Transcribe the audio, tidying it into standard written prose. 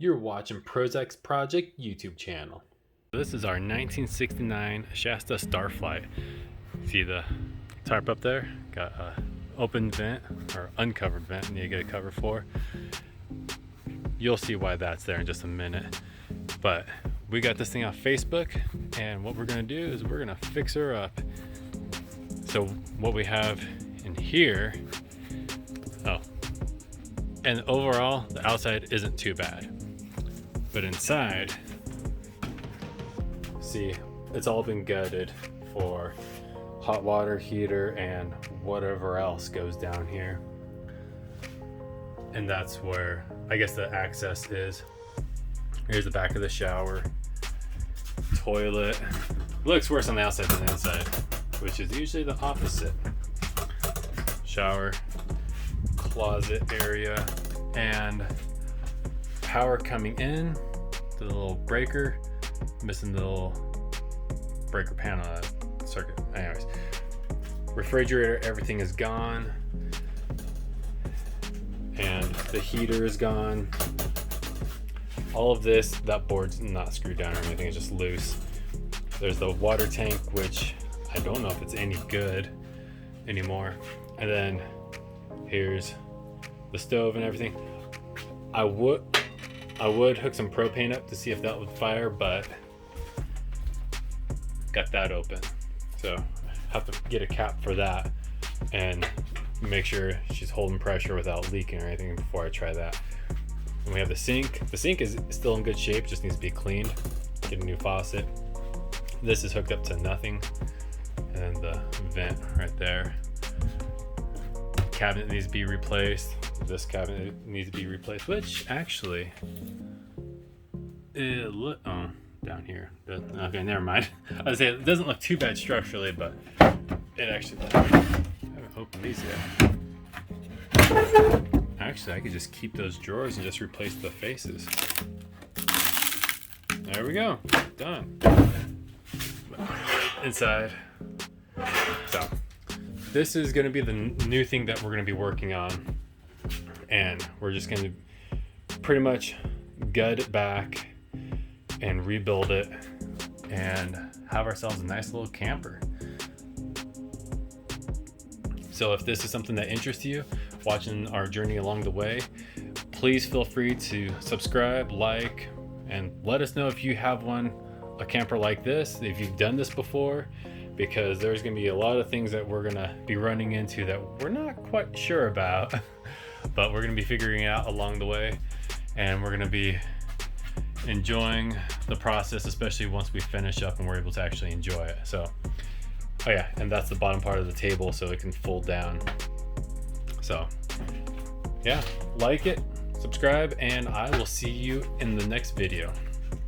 You're watching Prozac's Project YouTube channel. This is our 1969 Shasta Starflight. See the tarp up there? Got an open vent or uncovered vent and you get a cover for. You'll see why that's there in just a minute. But we got this thing off Facebook, and what we're gonna do is we're gonna fix her up. So what we have in here, and overall the outside isn't too bad. But inside, see, it's all been gutted for hot water heater and whatever else goes down here. And that's where I guess the access is. Here's the back of the shower, toilet. It looks worse on the outside than the inside, which is usually the opposite. Shower, closet area, and power coming in to the little breaker, missing the little breaker panel circuit. Anyways, refrigerator, everything is gone, and the heater is gone. All of this, that board's not screwed down or anything, it's just loose. There's the water tank, which I don't know if it's any good anymore. And then here's the stove and everything. I would hook some propane up to see if that would fire, but got that open. So have to get a cap for that and make sure she's holding pressure without leaking or anything before I try that. And we have the sink. The sink is still in good shape, just needs to be cleaned. Get a new faucet. This is hooked up to nothing. And then the vent right there. Cabinet needs to be replaced. This cabinet needs to be replaced, which actually, down here. Okay, never mind. I was saying it doesn't look too bad structurally, but it actually, I haven't opened these yet. Actually, I could just keep those drawers and just replace the faces. There we go, done. Inside. So, this is gonna be the new thing that we're gonna be working on. And we're just gonna pretty much gut it back and rebuild it and have ourselves a nice little camper. So if this is something that interests you, watching our journey along the way, please feel free to subscribe, like, and let us know if you have a camper like this, if you've done this before, because there's gonna be a lot of things that we're gonna be running into that we're not quite sure about, but we're gonna be figuring out along the way, and we're gonna be enjoying the process, especially once we finish up and we're able to actually enjoy it. So, oh yeah, and that's the bottom part of the table so it can fold down. So yeah, like it, subscribe, and I will see you in the next video.